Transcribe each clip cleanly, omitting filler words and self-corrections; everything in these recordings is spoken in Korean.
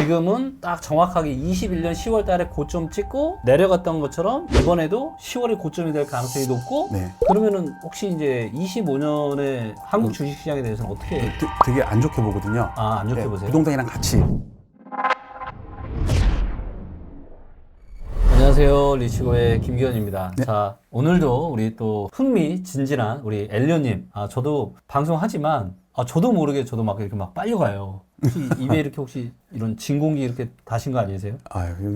지금은 딱 정확하게 21년 10월 달에 고점 찍고 내려갔던 것처럼 이번에도 10월이 고점이 될 가능성이 높고 네. 그러면은 혹시 이제 25년에 한국 주식시장에 대해서는 어떻게 되게 안 좋게 보거든요. 안 좋게 네, 보세요? 부동산이랑 같이. 안녕하세요. 리치고의 김기현입니다. 네. 자, 오늘도 우리 또 흥미진진한 우리 엘리언님. 저도 방송하지만, 저도 모르게 저도 막 이렇게 막 빨려가요. 혹시 입에 이렇게 혹시 이런 진공기 이렇게 다신 거 아니세요?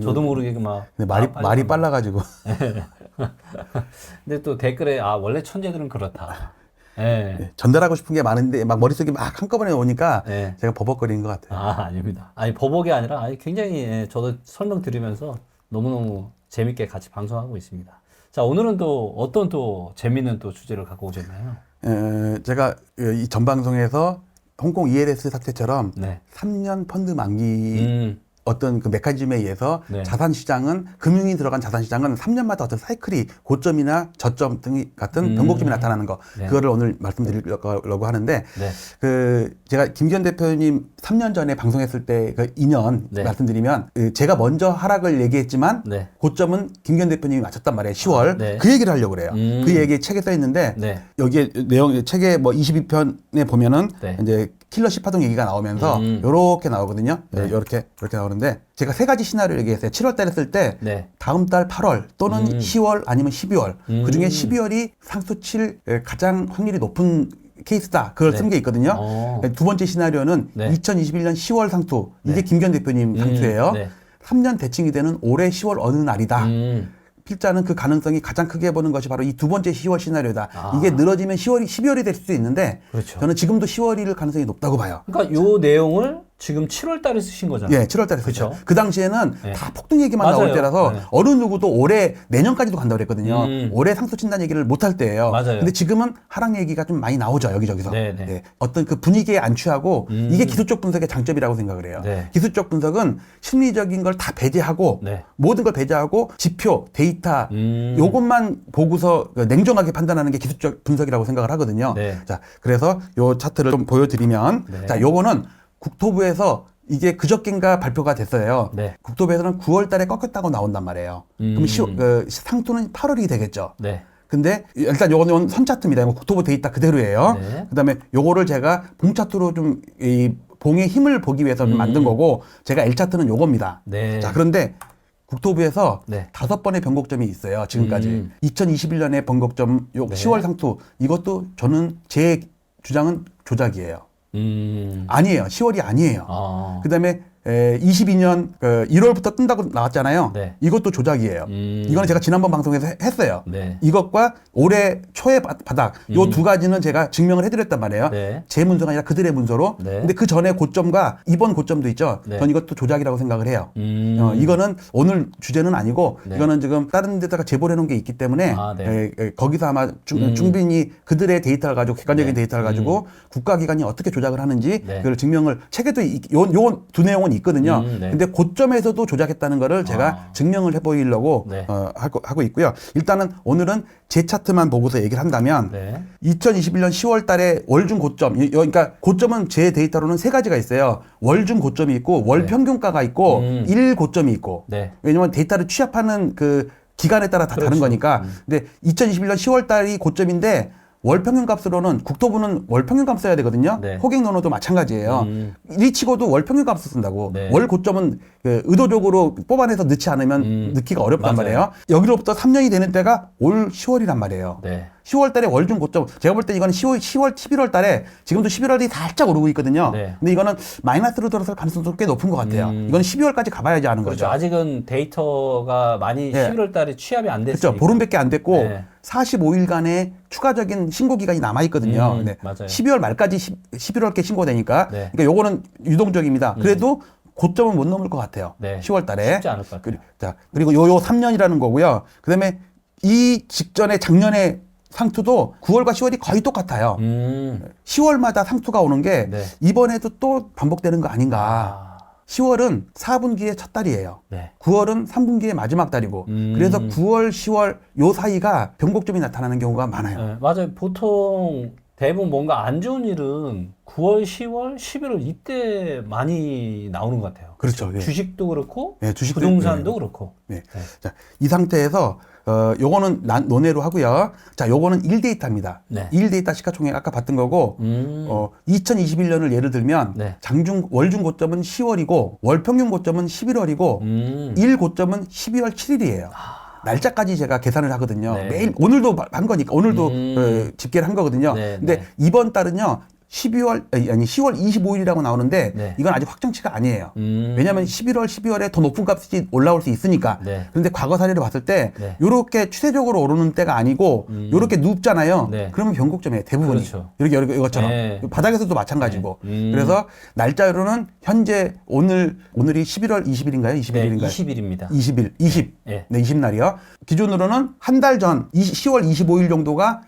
저도 모르게 막. 근데 말이 빨라가지고. 근데 또 댓글에, 원래 천재들은 그렇다. 네. 네, 전달하고 싶은 게 많은데 막 머릿속에 막 한꺼번에 오니까 네. 제가 버벅거리는 것 같아요. 아닙니다. 버벅이 아니라 굉장히 저도 설명드리면서 너무너무 재밌게 같이 방송하고 있습니다. 자, 오늘은 또 어떤 또 재밌는 또 주제를 갖고 오셨나요? 제가 이 전 방송에서 홍콩 ELS 사태처럼 네. 3년 펀드 만기 어떤 그 메커니즘에 의해서 네. 자산시장은 금융이 들어간 자산시장은 3년마다 어떤 사이클이 고점이나 저점 등 같은 변곡점이 나타나는 거 네. 그거를 오늘 말씀드리려고 하는데 네. 제가 김기현 대표님 3년 전에 방송했을 때 그 2년 네. 말씀드리면 제가 먼저 하락을 얘기했지만 네. 고점은 김기현 대표님이 맞췄단 말이에요. 10월 네. 그 얘기를 하려고 그래요. 그 얘기 책에 써 있는데 네. 여기에 내용 책에 뭐 22편에 보면은 네. 이제 킬러 시파동 얘기가 나오면서 요렇게 나오거든요. 네. 요렇게 나오는데 제가 세 가지 시나리오 얘기했어요. 7월 달에 쓸 때 네. 다음 달 8월 또는 10월 아니면 12월 그중에 12월이 상수 칠 가장 확률이 높은 케이스다. 그걸 네. 쓴 게 있거든요. 두 번째 시나리오는 네. 2021년 10월 상투. 이게 네. 김기현 대표님 상투예요. 네. 3년 대칭이 되는 올해 10월 어느 날이다. 필자는 그 가능성이 가장 크게 보는 것이 바로 이 두 번째 10월 시나리오다. 이게 늘어지면 12월이 될 수도 있는데 그렇죠. 저는 지금도 10월일 가능성이 높다고 봐요. 그러니까 요 내용을 지금 7월 달에 쓰신 거잖아요. 예, 7월 달에 그렇죠. 썼죠. 그 당시에는 네. 다 폭등 얘기만 맞아요. 나올 때라서 네. 어느 누구도 올해 내년까지도 간다고 그랬거든요. 올해 상수 친다는 얘기를 못 할 때예요. 맞아요. 근데 지금은 하락 얘기가 좀 많이 나오죠. 여기저기서. 네, 네. 예, 어떤 그 분위기에 안 취하고 이게 기술적 분석의 장점이라고 생각을 해요. 네. 기술적 분석은 심리적인 걸 다 배제하고 네. 모든 걸 배제하고 지표, 데이터 요것만 보고서 냉정하게 판단하는 게 기술적 분석이라고 생각을 하거든요. 네. 자, 그래서 요 차트를 좀 보여드리면 네. 자, 요거는 국토부에서 이게 그저께인가 발표가 됐어요. 네. 국토부에서는 9월 달에 꺾였다고 나온단 말이에요. 그럼 상투는 8월이 되겠죠. 네. 근데 일단 요거는 선 차트입니다. 이거 국토부 데이터 그대로예요. 네. 그다음에 요거를 제가 봉 차트로 좀 이 봉의 힘을 보기 위해서 좀 만든 거고 제가 L 차트는 요겁니다. 네. 자, 그런데 국토부에서 네. 5번의 변곡점이 있어요. 지금까지. 2021년에 변곡점 요 네. 10월 상투 이것도 저는 제 주장은 조작이에요. 아니에요. 10월이 아니에요. 그다음에 22년 1월부터 뜬다고 나왔잖아요. 네. 이것도 조작이에요. 이거는 제가 지난번 방송에서 했어요. 네. 이것과 올해 초의 바닥 요 두 가지는 제가 증명을 해드렸단 말이에요. 네. 제 문서가 아니라 그들의 문서로. 네. 근데 그 전에 고점과 이번 고점도 있죠. 네. 전 이것도 조작이라고 생각을 해요. 이거는 오늘 주제는 아니고 네. 이거는 지금 다른 데다가 제보를 해놓은 게 있기 때문에 네. 거기서 아마 충분히 그들의 데이터를 가지고 객관적인 네. 데이터를 가지고 국가기관이 어떻게 조작을 하는지 네. 그걸 증명을 책에도 요 두 내용은 있거든요. 네. 근데 고점에서도 조작했다는 거를 제가 증명을 해보이려고 네. 하고 있고요. 일단은 오늘은 제 차트만 보고서 얘기를 한다면 네. 2021년 10월 달에 월중 고점, 그러니까 고점은 제 데이터로는 세 가지가 있어요. 월중 고점이 있고 월 평균가가 있고 일 고점이 있고. 네. 왜냐면 데이터를 취합하는 그 기간에 따라 다 다른 그렇죠. 거니까. 근데 2021년 10월 달이 고점인데 월 평균 값으로는 국토부는 월 평균 값 써야 되거든요. 네. 호갱 논어도 마찬가지예요. 리치고도 월 평균 값을 쓴다고. 네. 월 고점은 의도적으로 뽑아내서 넣지 않으면 넣기가 어렵단 맞아요. 말이에요. 여기로부터 3년이 되는 때가 올 10월이란 말이에요. 네. 10월 달에 월중 고점. 제가 볼 때 이거는 10월, 11월 달에 지금도 11월이 살짝 오르고 있거든요. 네. 근데 이거는 마이너스로 들어설 가능성도 꽤 높은 것 같아요. 이건 12월까지 가봐야지 아는 그렇죠. 거죠. 아직은 데이터가 많이 네. 11월 달에 취합이 안 됐으니까. 그렇죠. 보름밖에 안 됐고 네. 45일간의 추가적인 신고 기간이 남아 있거든요. 네. 맞아요. 12월 말까지 11월께 신고되니까. 네. 그러니까 요거는 유동적입니다. 그래도 고점은 못 넘을 것 같아요. 네. 10월 달에. 쉽지 않을 것 같아요. 자, 그리고 요 3년이라는 거고요. 그다음에 이 직전에 작년에 상투도 9월과 10월이 거의 똑같아요. 10월마다 상투가 오는 게 네. 이번에도 또 반복되는 거 아닌가. 10월은 4분기의 첫 달이에요. 네. 9월은 3분기의 마지막 달이고 그래서 9월, 10월 요 사이가 변곡점이 나타나는 경우가 많아요. 네, 맞아요. 보통 대부분 뭔가 안 좋은 일은 9월, 10월, 11월 이때 많이 나오는 것 같아요. 그렇죠. 예. 주식도 그렇고, 예, 주식도, 부동산도 그렇고. 네. 자, 이 상태에서 요거는 논외로 하고요. 자, 요거는 1데이터입니다. 네. 1데이터 시가총액 아까 봤던 거고 2021년을 예를 들면 네. 월중 고점은 10월이고 월 평균 고점은 11월이고 일 고점은 12월 7일이에요. 날짜까지 제가 계산을 하거든요. 네. 매일 오늘도 한 거니까 오늘도 집계를 한 거거든요. 네, 근데 네. 이번 달은요. 10월 25일이라고 나오는데 네. 이건 아직 확정치가 아니에요. 왜냐하면 11월, 12월에 더 높은 값이 올라올 수 있으니까. 네. 그런데 과거 사례를 봤을 때 네. 이렇게 추세적으로 오르는 때가 아니고 이렇게 눕잖아요. 네. 그러면 변곡점이에요. 대부분이. 그렇죠. 이렇게 이것처럼. 네. 바닥에서도 마찬가지고. 네. 그래서 날짜로는 현재 오늘이 11월 20일인가요? 21일인가요? 20일입니다. 20. 네. 네, 20날이요. 기준으로는 한 달 전 10월 25일 정도가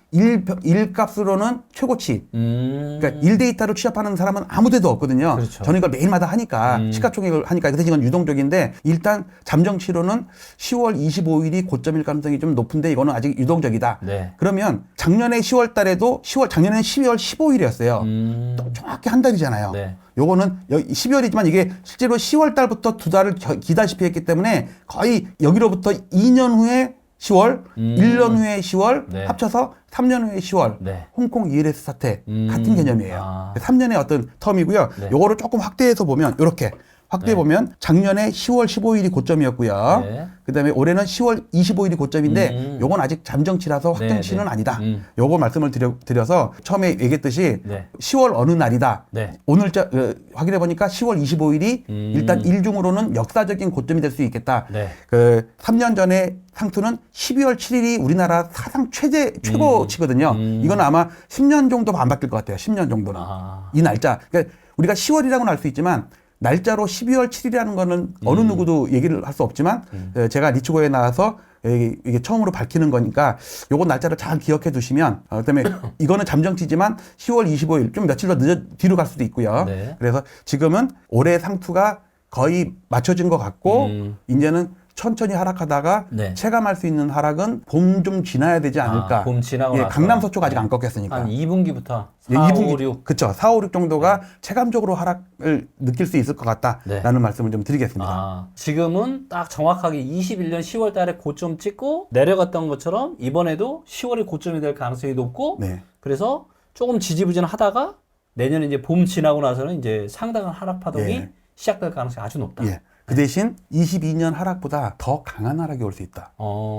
일값으로는 최고치. 그러니까 1데이터로 취합하는 사람은 아무데도 없거든요. 그렇죠. 저는 이걸 매일마다 하니까 시가총액을 하니까 그 대신 이건 유동적인데 일단 잠정치로는 10월 25일이 고점일 가능성이 좀 높은데 이거는 아직 유동적이다. 네. 그러면 작년에 10월 달에도 작년에는 12월 15일이었어요. 정확히 한 달이잖아요. 네. 요거는 12월이지만 이게 실제로 10월 달부터 두 달을 기다시피 했기 때문에 거의 여기로부터 2년 후에 10월, 1년 후에 10월, 네. 합쳐서 3년 후에 10월, 네. 홍콩 ELS 사태 같은 개념이에요. 아. 3년의 어떤 텀이고요. 네. 요거를 조금 확대해서 보면 이렇게 확대해 보면 작년에 10월 15일이 고점이었고요. 네. 그다음에 올해는 10월 25일이 고점인데 요건 아직 잠정치라서 확정치는 네. 아니다. 요거 말씀을 드려서 처음에 얘기했듯이 네. 10월 어느 날이다. 네. 오늘자 확인해 보니까 10월 25일이 일단 일중으로는 역사적인 고점이 될 수 있겠다. 네. 그 3년 전에 상투는 12월 7일이 우리나라 사상 최고치거든요. 이건 아마 10년 정도 안 바뀔 것 같아요. 10년 정도는. 아. 이 날짜. 그러니까 우리가 10월이라고는 알 수 있지만 날짜로 12월 7일이라는 거는 어느 누구도 얘기를 할 수 없지만 제가 리츠고에 나와서 이게 처음으로 밝히는 거니까 요거 날짜를 잘 기억해 두시면 그다음에 이거는 잠정치지만 10월 25일 좀 며칠 더 뒤로 갈 수도 있고요. 네. 그래서 지금은 올해 상투가 거의 맞춰진 것 같고 이제는 천천히 하락하다가 네. 체감할 수 있는 하락은 봄 좀 지나야 되지 않을까. 봄 지나고 나서. 강남 서쪽 아직 안 꺾였으니까. 한 2분기부터 4, 예, 5, 6. 그쵸. 4, 5, 6 정도가 체감적으로 하락을 느낄 수 있을 것 같다라는 네. 말씀을 좀 드리겠습니다. 아, 지금은 딱 정확하게 21년 10월 달에 고점 찍고 내려갔던 것처럼 이번에도 10월이 고점이 될 가능성이 높고 네. 그래서 조금 지지부진 하다가 내년에 이제 봄 지나고 나서는 이제 상당한 하락 파동이 예. 시작될 가능성이 아주 높다. 예. 그 대신 22년 하락보다 더 강한 하락이 올 수 있다.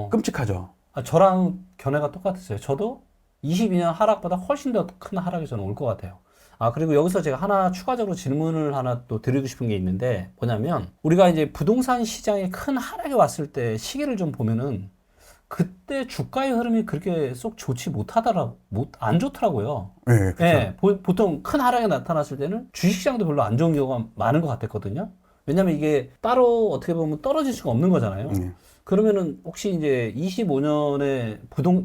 끔찍하죠. 저랑 견해가 똑같았어요. 저도 22년 하락보다 훨씬 더 큰 하락이 저는 올 것 같아요. 그리고 여기서 제가 하나 추가적으로 질문을 하나 또 드리고 싶은 게 있는데 뭐냐면 우리가 이제 부동산 시장에 큰 하락이 왔을 때 시기를 좀 보면은 그때 주가의 흐름이 그렇게 쏙 좋지 안 좋더라고요. 네, 그렇죠. 예, 보통 큰 하락이 나타났을 때는 주식시장도 별로 안 좋은 경우가 많은 것 같았거든요. 왜냐면 이게 따로 어떻게 보면 떨어질 수가 없는 거잖아요. 그러면은 혹시 이제 25년에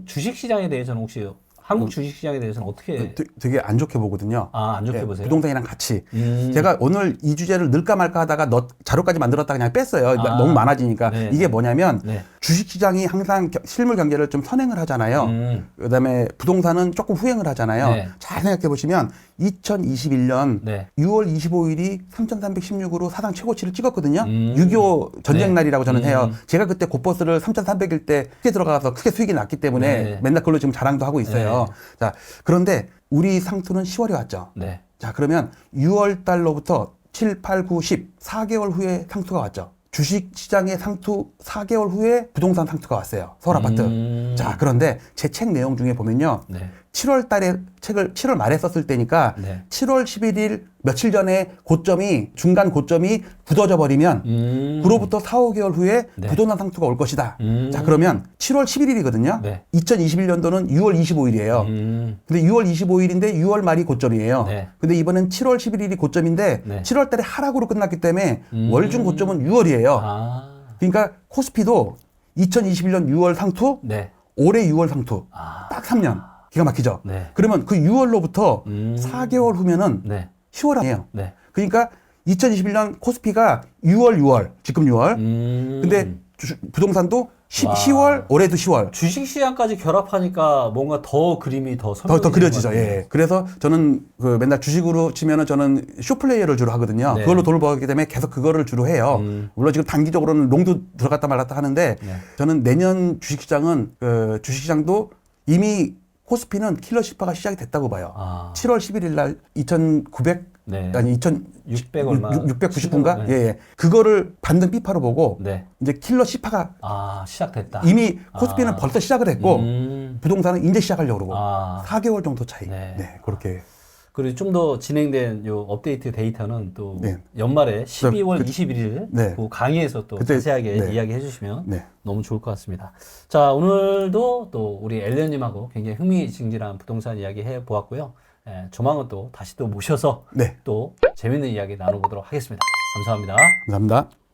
주식시장에 대해서는 혹시 한국 주식시장에 대해서는 어떻게 되게 안 좋게 보거든요. 안 좋게 예, 보세요? 부동산이랑 같이. 제가 오늘 이 주제를 넣을까 말까 하다가 자료까지 만들었다가 그냥 뺐어요. 너무 많아지니까. 네. 이게 뭐냐면 네. 주식시장이 항상 실물 경제를 좀 선행을 하잖아요. 그다음에 부동산은 조금 후행을 하잖아요. 네. 잘 생각해 보시면 2021년 네. 6월 25일이 3,316으로 사상 최고치를 찍었거든요. 6.25 전쟁 네. 날이라고 저는 해요. 제가 그때 곧버스를 3,300일 때 크게 들어가서 크게 수익이 났기 때문에 네. 맨날 그걸로 지금 자랑도 하고 있어요. 자, 그런데 우리 상투는 10월에 왔죠. 네. 자, 그러면 6월 달로부터 7, 8, 9, 10, 4개월 후에 상투가 왔죠. 주식 시장의 상투 4개월 후에 부동산 상투가 왔어요. 서울 아파트. 자, 그런데 제 책 내용 중에 보면요. 네. 7월 달에 책을 7월 말에 썼을 때니까 네. 7월 11일 며칠 전에 중간 고점이 굳어져 버리면 그로부터 4, 5개월 후에 네. 부동산 상투가 올 것이다. 자, 그러면 7월 11일이거든요. 네. 2021년도는 6월 25일이에요. 근데 6월 25일인데 6월 말이 고점이에요. 네. 근데 이번엔 7월 11일이 고점인데 네. 7월 달에 하락으로 끝났기 때문에 월중 고점은 6월이에요. 그러니까 코스피도 2021년 6월 상투, 네. 올해 6월 상투. 딱 3년. 기가 막히죠? 네. 그러면 그 6월로부터 4개월 후면은 네. 10월 아니에요. 네. 그러니까 2021년 코스피가 6월, 지금 6월. 근데 부동산도 와. 10월, 올해도 10월. 주식시장까지 결합하니까 뭔가 더 그림이 더 더 선명해지는 그려지죠. 것 같아요. 예. 그래서 저는 그 맨날 주식으로 치면은 저는 쇼플레이어를 주로 하거든요. 네. 그걸로 돈을 벌기 때문에 계속 그거를 주로 해요. 물론 지금 단기적으로는 롱도 들어갔다 말았다 하는데 네. 저는 내년 주식시장은 주식시장도 이미 코스피는 킬러 10%가 시작이 됐다고 봐요. 아. 7월 11일 날 2,900 네. 아니 600 얼마 690분가? 네. 예, 예. 그거를 반등 삐파로 보고 네. 이제 킬러 10%가 아, 시작됐다. 이미 코스피는 벌써 시작을 했고 부동산은 이제 시작하려고 그러고 아. 4개월 정도 차이. 네. 네, 그렇게. 그리고 좀 더 진행된 요 업데이트 데이터는 또 네. 연말에 12월 그- 21일 네. 그 강의에서 또 그때- 자세하게 네. 이야기해 주시면 네. 너무 좋을 것 같습니다. 자, 오늘도 또 우리 엘리언님하고 굉장히 흥미진진한 부동산 이야기 해 보았고요. 예, 조만간 또 다시 또 모셔서 네. 또 재밌는 이야기 나눠보도록 하겠습니다. 감사합니다. 감사합니다.